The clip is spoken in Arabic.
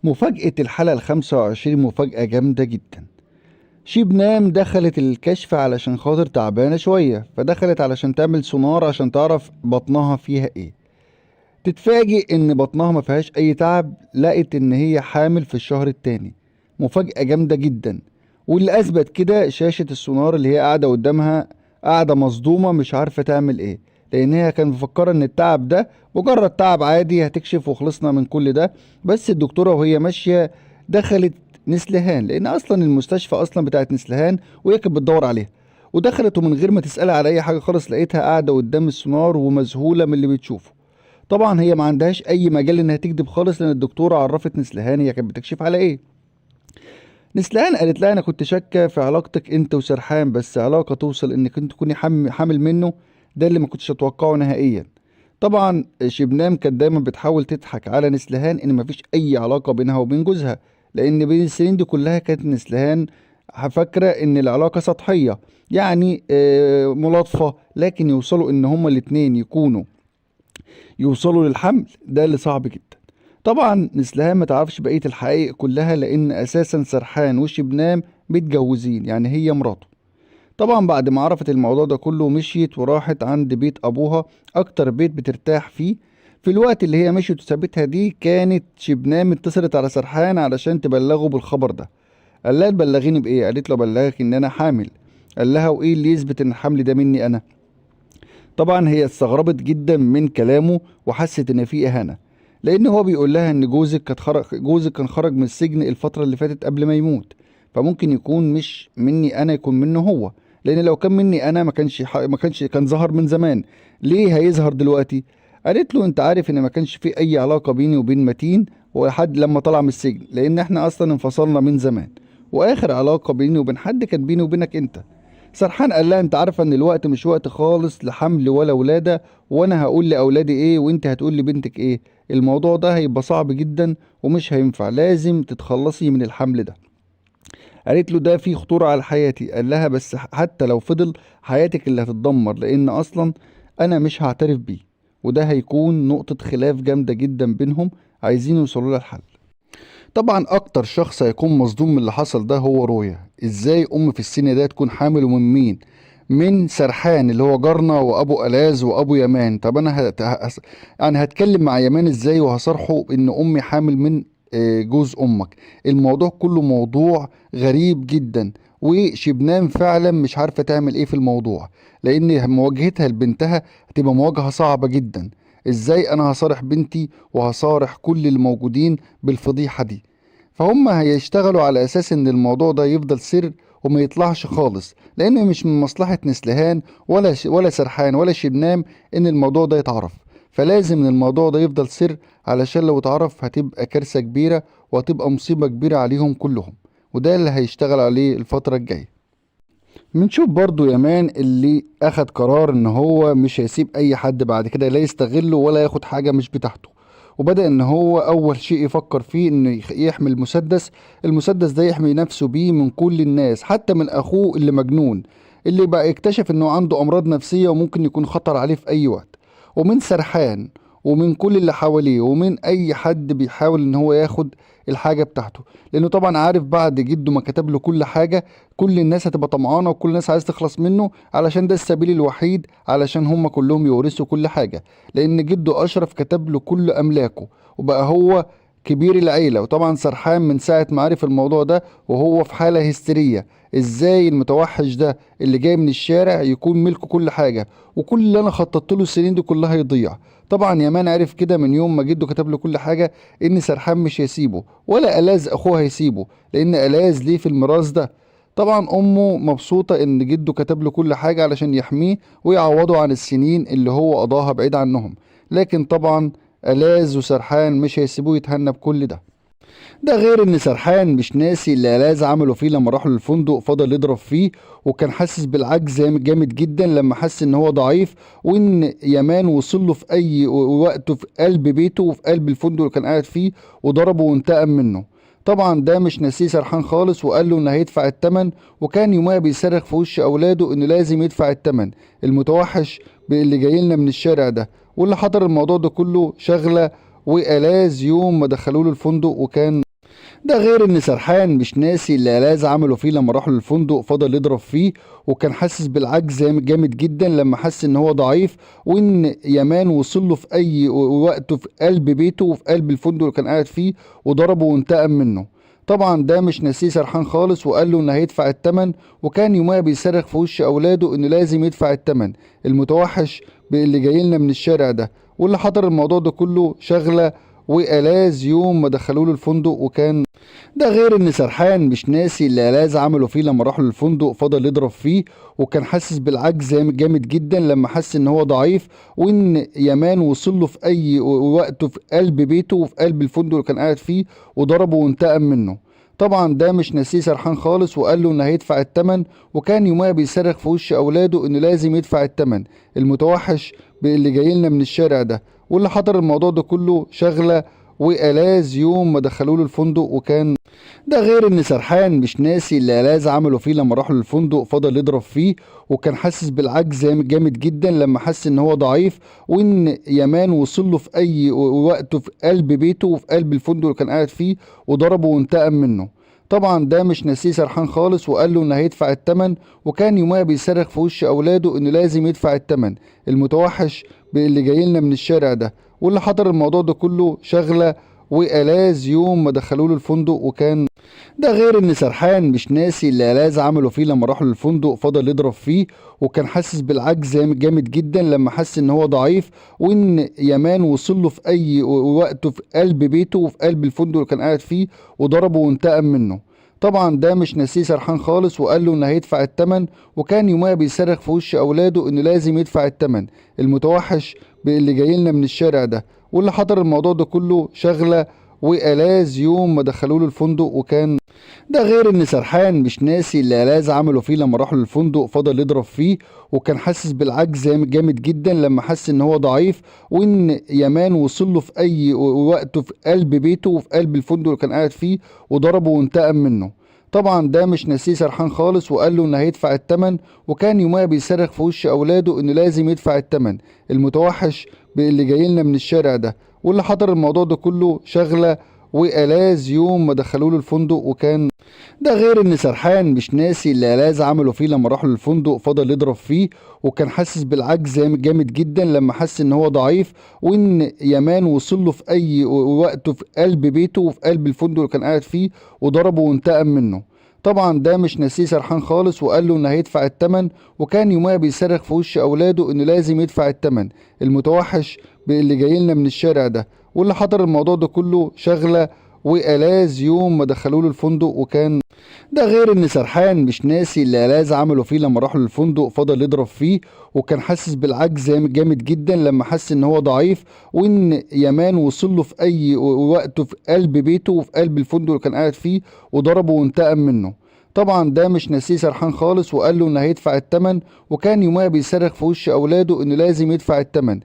مفاجأة الحلقة ال25 مفاجأة جامدة جدا. شبنام دخلت الكشف علشان خاطر تعبانة شوية، فدخلت علشان تعمل سونار عشان تعرف بطنها فيها ايه. تتفاجئ ان بطنها ما فيهاش اي تعب، لقت ان هي حامل في الشهر التاني. مفاجأة جامدة جدا. واللي اثبت كده شاشة السونار اللي هي قاعدة قدامها، قاعدة مصدومة مش عارفة تعمل ايه، لان هي كانت مفكرة ان التعب ده مجرد تعب عادي هتكشف وخلصنا من كل ده. بس الدكتورة وهي ماشية دخلت نسلهان، لان اصلا المستشفى اصلا بتاعت نسلهان وهي كانت بتدور عليها. ودخلت ومن غير ما تسألها على اي حاجة خالص لقيتها قاعدة قدام السونار ومذهولة من اللي بتشوفه. طبعا هي ما عندهاش اي مجال انها تكذب خالص، لان الدكتوره عرفت نسلهان هي كانت بتكشف على ايه. نسلهان قالت لها انا كنت شاكه في علاقتك انت وسرحان، بس علاقه توصل انك انت تكوني حامل منه، ده اللي ما كنتش اتوقعه نهائيا. طبعا شبنام كانت دايما بتحاول تضحك على نسلهان ان مفيش اي علاقه بينها وبين جوزها، لان بين السنين دي كلها كانت نسلهان فاكره ان العلاقه سطحيه، يعني ملاطفه، لكن يوصلوا ان هما الاتنين يوصلوا للحمل، ده اللي صعب جدا. طبعا نسلهان ما تعرفش بقية الحقائق كلها، لان اساسا سرحان وشبنام متجوزين، يعني هي مراته. طبعا بعد ما عرفت الموضوع ده كله مشيت وراحت عند بيت ابوها، اكتر بيت بترتاح فيه. في الوقت اللي هي مشيت وسابتها دي، كانت شبنام اتصلت على سرحان علشان تبلغه بالخبر ده. قال لها تبلغيني بايه؟ قالت له بلغك ان انا حامل. قال لها وايه اللي يثبت ان الحمل ده مني انا؟ طبعا هي استغربت جدا من كلامه وحست ان في اهانه، لان هو بيقول لها ان جوزك كان خرج من السجن الفتره اللي فاتت قبل ما يموت، فممكن يكون مش مني انا، يكون منه هو. لان لو كان مني انا ما كانش كان ظهر من زمان. ليه هيظهر دلوقتي؟ قالت له انت عارف ان ما كانش في اي علاقه بيني وبين متين ولحد لما طلع من السجن، لان احنا اصلا انفصلنا من زمان، واخر علاقه بيني وبين حد كانت بيني وبينك انت. سرحان قال لها انت عارفه ان الوقت مش وقت خالص لحمل ولا ولاده، وانا هقول لاولادي ايه وانت هتقول لبنتك ايه. الموضوع ده هيبقى صعب جدا ومش هينفع، لازم تتخلصي من الحمل ده. قالت له ده فيه خطوره على حياتي. قال لها بس حتى لو فضل، حياتك اللي هتتدمر، لان اصلا انا مش هعترف بيه، وده هيكون نقطه خلاف جامده جدا بينهم، عايزين يوصلوا لها الحل. طبعا اكتر شخص هيكون مصدوم من اللي حصل ده هو رويا. ازاي ام في السن ده تكون حامل؟ ومن مين؟ من سرحان اللي هو جارنا وابو الاز وابو يمان. طب انا يعني هتكلم مع يمان ازاي وهصرحه ان امي حامل من جوز امك؟ الموضوع كله موضوع غريب جدا، وشبنان فعلا مش عارفه تعمل ايه في الموضوع، لان مواجهتها لبنتها هتبقى مواجهه صعبه جدا. ازاي انا هصارح بنتي وهصارح كل الموجودين بالفضيحه دي؟ فهم هيشتغلوا على اساس ان الموضوع ده يفضل سر وما يطلعش خالص، لان مش من مصلحة نسلهان ولا سرحان ولا شبنام ان الموضوع ده يتعرف. فلازم ان الموضوع ده يفضل سر، علشان لو اتعرف هتبقى كارثة كبيرة وهتبقى مصيبة كبيرة عليهم كلهم، وده اللي هيشتغل عليه الفترة الجاية. بنشوف برضو يمان اللي اخد قرار ان هو مش هيسيب اي حد بعد كده لا يستغله ولا ياخد حاجة مش بتاعته، وبدأ ان هو اول شيء يفكر فيه انه يحمل مسدس. المسدس ده يحمي نفسه بيه من كل الناس، حتى من اخوه اللي مجنون، اللي بقى اكتشف انه عنده امراض نفسية وممكن يكون خطر عليه في اي وقت، ومن سرحان، ومن كل اللي حواليه، ومن اي حد بيحاول ان هو ياخد الحاجة بتاعته. لانه طبعا عارف بعد جده ما كتب له كل حاجة، كل الناس هتبقى طمعانة وكل الناس عايز تخلص منه، علشان ده السبيل الوحيد علشان هم كلهم يورثوا كل حاجة، لان جده اشرف كتب له كل املاكه وبقى هو كبير العيلة. وطبعا سرحان من ساعة ما عرف الموضوع ده وهو في حالة هستيرية، ازاي المتوحش ده اللي جاي من الشارع يكون ملكه كل حاجة، وكل اللي انا خططت له السنين دي كلها يضيع. طبعا يامان عرف كده من يوم ما جده كتب له كل حاجة ان سرحان مش هيسيبه، ولا الاز اخوه هيسيبه، لان الاز ليه في الميراث ده. طبعا امه مبسوطة ان جده كتب له كل حاجة علشان يحميه ويعوضه عن السنين اللي هو قضاها بعيد عنهم، لكن طبعا الاز وسرحان مش هيسيبوه يتهنى بكل ده. ده غير ان سرحان مش ناسي اللي الاز عمله فيه لما راحوا للفندق، فضل يضرب فيه، وكان حاسس بالعجز جامد جدا لما حس ان هو ضعيف، وان يمان وصل له في اي وقت في قلب بيته وفي قلب الفندق اللي كان قاعد فيه وضربه وانتقم منه. طبعا ده مش ناسيه سرحان خالص، وقال له انه هيدفع الثمن، وكان يومها بيصرخ في وش اولاده انه لازم يدفع الثمن، المتوحش اللي جاي لنا من الشارع ده. واللي حضر الموضوع ده كله شغله والاز يوم ما دخلوا له الفندق، وكان ده غير ان سرحان مش ناسي اللي الاز عمله فيه لما راحوا للفندق، فضل يضرب فيه وكان حاسس بالعجز جامد جدا لما حس ان هو ضعيف، وان يامان وصل له في اي وقت في قلب بيته وفي قلب الفندق اللي كان قاعد فيه وضربه وانتقم منه. طبعا ده مش ناسيه سرحان خالص، وقال له انه هيدفع الثمن، وكان يومها بيصرخ في وش اولاده انه لازم يدفع الثمن. المتوحش اللي جاي لنا من الشارع ده واللي حضر الموضوع ده كله شغله وألاز يوم ما دخلوه له الفندق. وكان ده غير ان سرحان مش ناسي اللي الاز عمله فيه لما راحوا للفندق، فضل يضرب فيه وكان حاسس بالعجز جامد جدا لما حس ان هو ضعيف، وان يامان وصل له في اي وقت في قلب بيته وفي قلب الفندق اللي كان قاعد فيه وضربه وانتقم منه. طبعا ده مش ناسيه سرحان خالص، وقال له انه هيدفع الثمن، وكان يومها بيصرخ في وش اولاده انه لازم يدفع الثمن. المتوحش اللي جاي لنا من الشارع ده واللي حضر الموضوع ده كله شغله وألاز يوم ما دخلوه له الفندق. وكان ده غير ان سرحان مش ناسي اللي الاز عمله فيه لما راحوا للفندق، فضل يضرب فيه وكان حاسس بالعجز جامد جدا لما حس ان هو ضعيف، وان يامان وصل له في اي وقت في قلب بيته وفي قلب الفندق اللي كان قاعد فيه وضربه وانتقم منه. طبعا ده مش ناسيه سرحان خالص، وقال له انه هيدفع الثمن، وكان يومها بيصرخ في وش اولاده انه لازم يدفع الثمن. المتوحش اللي جاي لنا من الشارع ده واللي حضر الموضوع ده كله شغله وألاز يوم ما دخلوه له الفندق. وكان ده غير ان سرحان مش ناسي اللي الاز عمله فيه لما راحوا للفندق، فضل يضرب فيه وكان حاسس بالعجز جامد جدا لما حس ان هو ضعيف، وان يامان وصل له في اي وقت في قلب بيته وفي قلب الفندق اللي كان قاعد فيه وضربه وانتقم منه. طبعا ده مش ناسيه سرحان خالص، وقال له انه هيدفع الثمن، وكان يومها بيصرخ في وش اولاده انه لازم يدفع الثمن. المتوحش اللي جاي لنا من الشارع ده واللي حضر الموضوع ده كله شغله وألاز يوم ما دخلوه له الفندق. وكان ده غير ان سرحان مش ناسي اللي الاز عمله فيه لما راحوا للفندق، فضل يضرب فيه وكان حاسس بالعجز جامد جدا لما حس ان هو ضعيف، وان يامان وصل له في اي وقت في قلب بيته وفي قلب الفندق اللي كان قاعد فيه وضربه وانتقم منه. طبعا ده مش ناسيه سرحان خالص، وقال له انه هيدفع الثمن، وكان يومها بيصرخ في وش اولاده انه لازم يدفع الثمن. المتوحش اللي جاي لنا من الشارع ده واللي حضر الموضوع ده كله شغله وألاز يوم ما دخلوه له الفندق. وكان ده غير ان سرحان مش ناسي اللي الاز عمله فيه لما راحوا للفندق، فضل يضرب فيه وكان حاسس بالعجز جامد جدا لما حس ان هو ضعيف، وان يامان وصل له في اي وقت في قلب بيته وفي قلب الفندق اللي كان قاعد فيه وضربه وانتقم منه. طبعا ده مش ناسيه سرحان خالص، وقال له انه هيدفع الثمن، وكان يومها بيصرخ في وش اولاده انه لازم يدفع الثمن. المتوحش اللي جاي لنا من الشارع ده واللي حضر الموضوع ده كله شغله وألاز يوم ما دخلوه له الفندق. وكان ده غير ان سرحان مش ناسي اللي الاز عمله فيه لما راحوا للفندق، فضل يضرب فيه وكان حاسس بالعجز جامد جدا لما حس ان هو ضعيف، وان يامان وصل له في اي وقت في قلب بيته وفي قلب الفندق اللي كان قاعد فيه وضربه وانتقم منه. طبعا ده مش ناسيه سرحان خالص، وقال له انه هيدفع الثمن، وكان يومها بيصرخ في وش اولاده انه لازم يدفع الثمن.